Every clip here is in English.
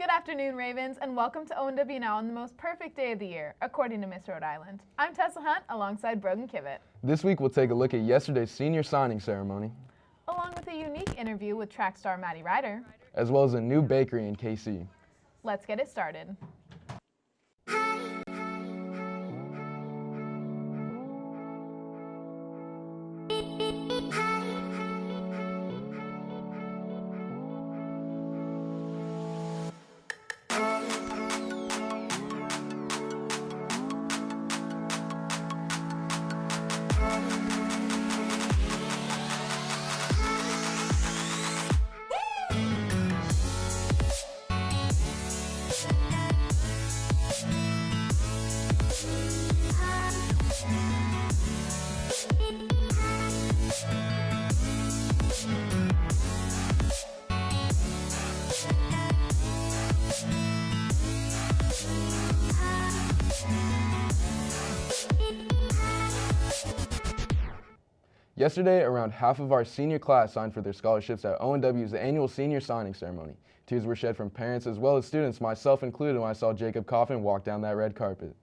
Good afternoon, Ravens, and welcome to ONW Now on the most perfect day of the year, according to Miss Rhode Island. I'm Tessa Hunt, alongside Brogan Kivett. This week we'll take a look at yesterday's senior signing ceremony, Along with a unique interview with track star Maddie Ryder. as well as a new bakery in KC. Let's get it started. Yesterday, around half of our senior class signed for their scholarships at ONW's annual senior signing ceremony. Tears were shed from parents as well as students, myself included, when I saw Jacob Coffin walk down that red carpet.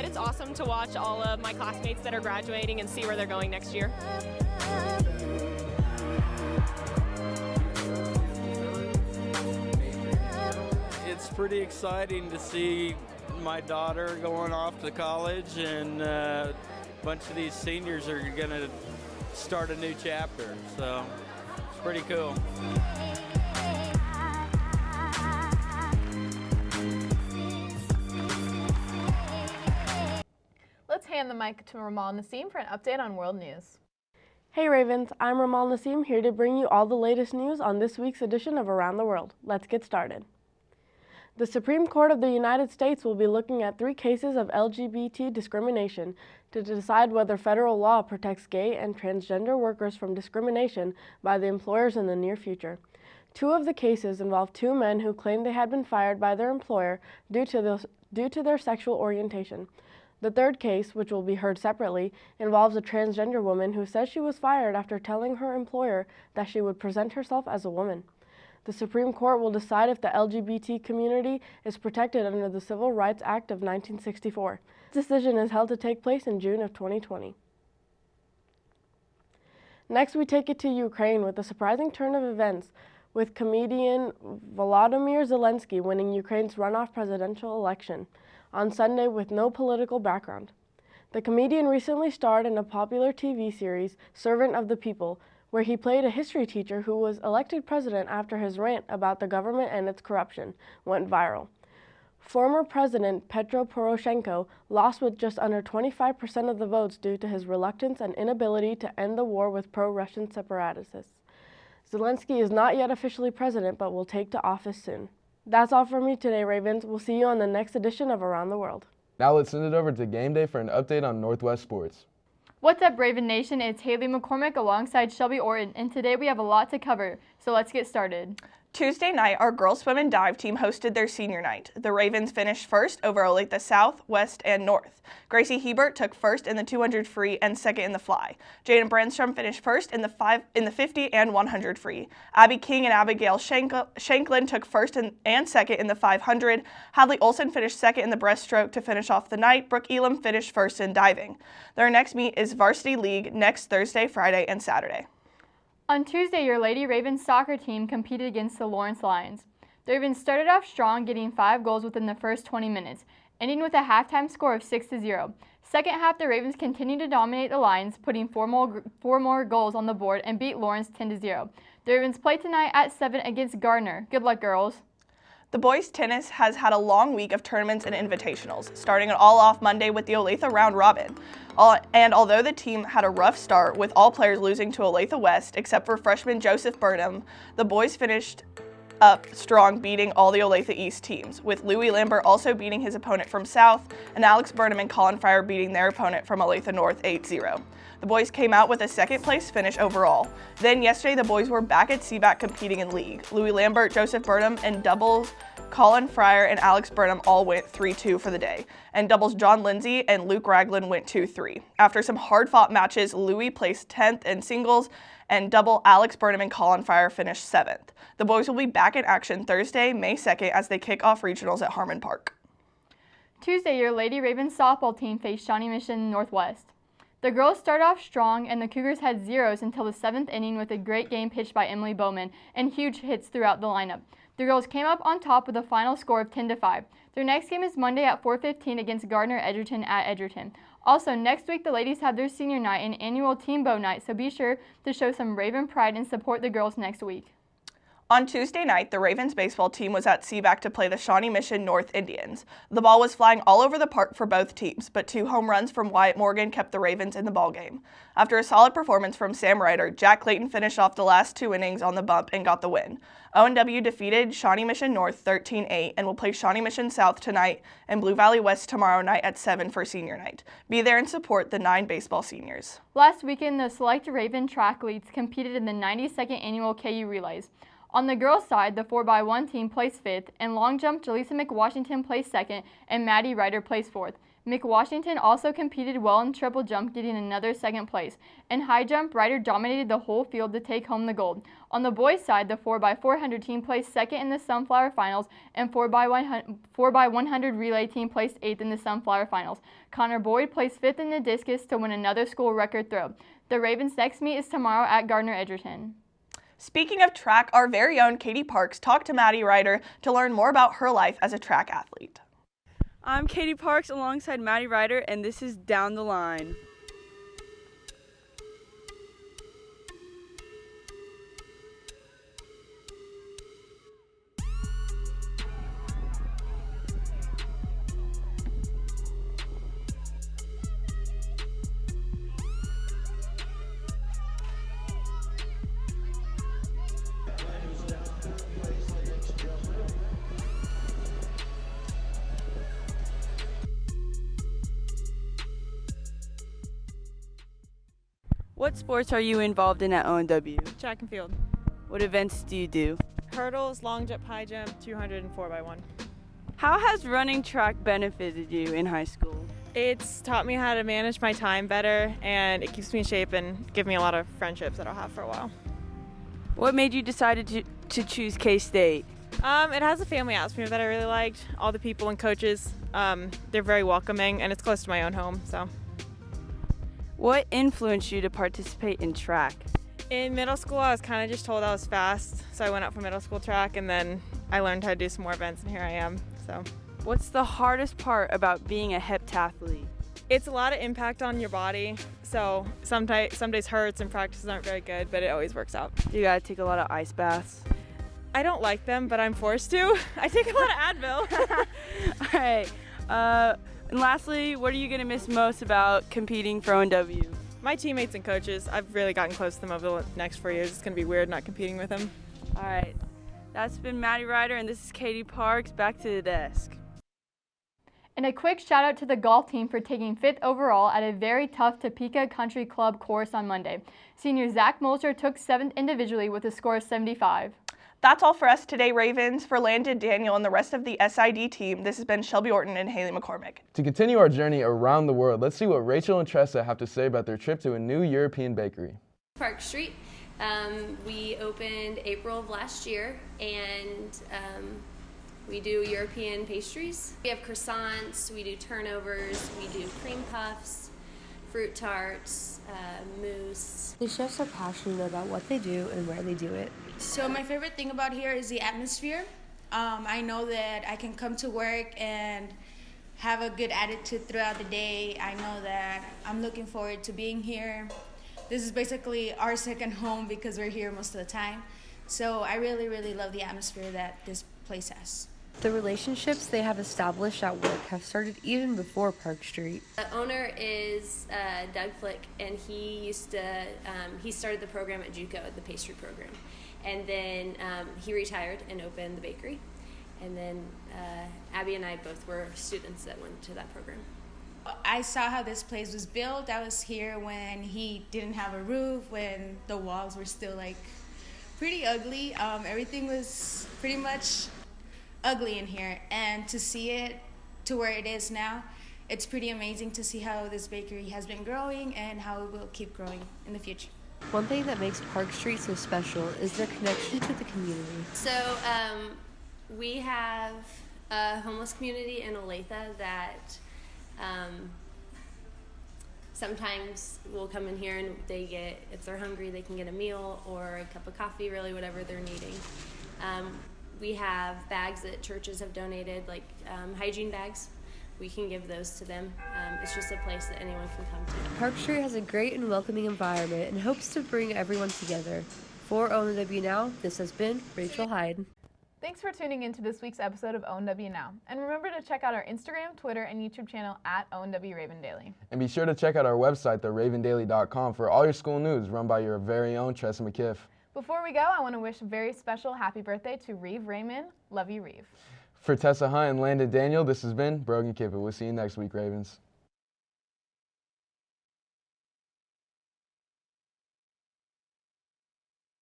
It's awesome to watch all of my classmates that are graduating and see where they're going next year. It's pretty exciting to see my daughter going off to college, and a bunch of these seniors are going to start a new chapter, so it's pretty cool. Let's hand the mic to Ramal Nassim for an update on world news. Hey Ravens, I'm Ramal Nassim here to bring you all the latest news on this week's edition of Around the World. Let's get started. The Supreme Court of the United States will be looking at 3 cases of LGBT discrimination to decide whether federal law protects gay and transgender workers from discrimination by the employers in the near future. 2 of the cases involve 2 men who claimed they had been fired by their employer due to their sexual orientation. The 3rd case, which will be heard separately, involves a transgender woman who says she was fired after telling her employer that she would present herself as a woman. The Supreme Court will decide if the LGBT community is protected under the Civil Rights Act of 1964. This decision is held to take place in June of 2020. Next, we take it to Ukraine with a surprising turn of events, with comedian Volodymyr Zelensky winning Ukraine's runoff presidential election on Sunday with no political background. The comedian recently starred in a popular TV series, Servant of the People, where he played a history teacher who was elected president after his rant about the government and its corruption went viral. Former President Petro Poroshenko lost with just under 25% of the votes due to his reluctance and inability to end the war with pro-Russian separatists. Zelensky is not yet officially president, but will take to office soon. That's all from me today, Ravens. We'll see you on the next edition of Around the World. Now let's send it over to Game Day for an update on Northwest sports. What's up, Raven Nation? It's Haley McCormick alongside Shelby Orton, and today we have a lot to cover, so let's get started. Tuesday night, our girls swim and dive team hosted their senior night. The Ravens finished first over Olathe South, West, and North. Gracie Hebert took first in the 200 free and second in the fly. Jaden Brandstrom finished first in the 50 and 100 free. Abby King and Abigail Shanklin took first and second in the 500. Hadley Olson finished second in the breaststroke to finish off the night. Brooke Elam finished first in diving. Their next meet is Varsity League next Thursday, Friday, and Saturday. On Tuesday, your Lady Ravens soccer team competed against the Lawrence Lions. The Ravens started off strong, getting 5 goals within the first 20 minutes, ending with a halftime score of 6-0. Second half, the Ravens continued to dominate the Lions, putting 4 more goals on the board and beat Lawrence 10-0. The Ravens play tonight at 7 against Gardner. Good luck, girls. The boys' tennis has had a long week of tournaments and invitationals, starting it all off Monday with the Olathe Round Robin. And although the team had a rough start, with all players losing to Olathe West except for freshman Joseph Burnham, the boys finished up strong, beating all the Olathe East teams, with Louis Lambert also beating his opponent from South, and Alex Burnham and Colin Fryer beating their opponent from Olathe North 8-0. The boys came out with a second place finish overall. Then yesterday, the boys were back at CVAC competing in league. Louis Lambert, Joseph Burnham, and doubles Colin Fryer and Alex Burnham all went 3-2 for the day, and doubles John Lindsay and Luke Ragland went 2-3. After some hard-fought matches, Louis placed 10th in singles, and double Alex Burnham and Colin Fryer finished 7th. The boys will be back in action Thursday, May 2nd, as they kick off regionals at Harmon Park. Tuesday, your Lady Ravens softball team faced Shawnee Mission Northwest. The girls started off strong, and the Cougars had zeros until the 7th inning with a great game pitched by Emily Bowman and huge hits throughout the lineup. The girls came up on top with a final score of 10-5. Their next game is Monday at 4:15 against Gardner Edgerton at Edgerton. Also, next week the ladies have their senior night and annual team boat night, so be sure to show some Raven pride and support the girls next week. On Tuesday night, the Ravens baseball team was at CVAC to play the Shawnee Mission North Indians. The ball was flying all over the park for both teams, but 2 home runs from Wyatt Morgan kept the Ravens in the ballgame. After a solid performance from Sam Ryder, Jack Clayton finished off the last 2 innings on the bump and got the win. ONW defeated Shawnee Mission North 13-8 and will play Shawnee Mission South tonight and Blue Valley West tomorrow night at 7 for senior night. Be there and support the 9 baseball seniors. Last weekend, the select Raven triathletes competed in the 92nd annual KU Relays. On the girls' side, the 4x1 team placed 5th, and long jump Jaleesa McWashington placed 2nd, and Maddie Ryder placed 4th. McWashington also competed well in triple jump, getting another 2nd place. In high jump, Ryder dominated the whole field to take home the gold. On the boys' side, the 4x400 team placed 2nd in the Sunflower Finals, and 4x100 relay team placed 8th in the Sunflower Finals. Connor Boyd placed 5th in the discus to win another school record throw. The Ravens' next meet is tomorrow at Gardner Edgerton. Speaking of track, our very own Katie Parks talked to Maddie Ryder to learn more about her life as a track athlete. I'm Katie Parks alongside Maddie Ryder, and this is Down the Line. What sports are you involved in at ONW? Track and field. What events do you do? Hurdles, long jump, high jump, 200 and 4x1. How has running track benefited you in high school? It's taught me how to manage my time better, and it keeps me in shape and give me a lot of friendships that I'll have for a while. What made you decide to choose K-State? It has a family atmosphere that I really liked. All the people and coaches, they're very welcoming, and it's close to my own home, so. What influenced you to participate in track? In middle school, I was kind of just told I was fast, so I went out for middle school track, and then I learned how to do some more events, and here I am, so. What's the hardest part about being a heptathlete? It's a lot of impact on your body, so some days hurts and practices aren't very good, but it always works out. You gotta take a lot of ice baths. I don't like them, but I'm forced to. I take a lot of Advil. All right. And lastly, what are you going to miss most about competing for ONW? My teammates and coaches. I've really gotten close to them over the next 4 years. It's going to be weird not competing with them. All right. That's been Maddie Ryder, and this is Katie Parks. Back to the desk. And a quick shout out to the golf team for taking 5th overall at a very tough Topeka Country Club course on Monday. Senior Zach Molzer took 7th individually with a score of 75. That's all for us today, Ravens. For Landon, Daniel, and the rest of the SID team, this has been Shelby Orton and Haley McCormick. To continue our journey around the world, let's see what Rachel and Tressa have to say about their trip to a new European bakery. Park Street. We opened April of last year, and we do European pastries. We have croissants, we do turnovers, we do cream puffs, fruit tarts, mousse. The chefs are passionate about what they do and where they do it. So my favorite thing about here is the atmosphere. I know that I can come to work and have a good attitude throughout the day. I know that I'm looking forward to being here. This is basically our second home because we're here most of the time. So I really, really love the atmosphere that this place has. The relationships they have established at work have started even before Park Street. The owner is Doug Flick, and he started the program at JUCO, the pastry program. And then he retired and opened the bakery. And then Abby and I both were students that went to that program. I saw how this place was built. I was here when he didn't have a roof, when the walls were still like pretty ugly. Everything was pretty much ugly in here, and to see it to where it is now, it's pretty amazing to see how this bakery has been growing and how it will keep growing in the future. One thing that makes Park Street so special is their connection to the community. So we have a homeless community in Olathe that sometimes will come in here and they get, if they're hungry, they can get a meal or a cup of coffee, really whatever they're needing. We have bags that churches have donated, like hygiene bags. We can give those to them. It's just a place that anyone can come to. Park Street has a great and welcoming environment and hopes to bring everyone together. For ONW Now, this has been Rachel Hyde. Thanks for tuning in to this week's episode of ONW Now. And remember to check out our Instagram, Twitter, and YouTube channel at ONW Raven Daily. And be sure to check out our website, theravendaily.com, for all your school news run by your very own Tressa McKiff. Before we go, I want to wish a very special happy birthday to Reeve Raymond. Love you, Reeve. For Tessa Hunt and Landon Daniel, this has been Brogan Kippett. We'll see you next week, Ravens.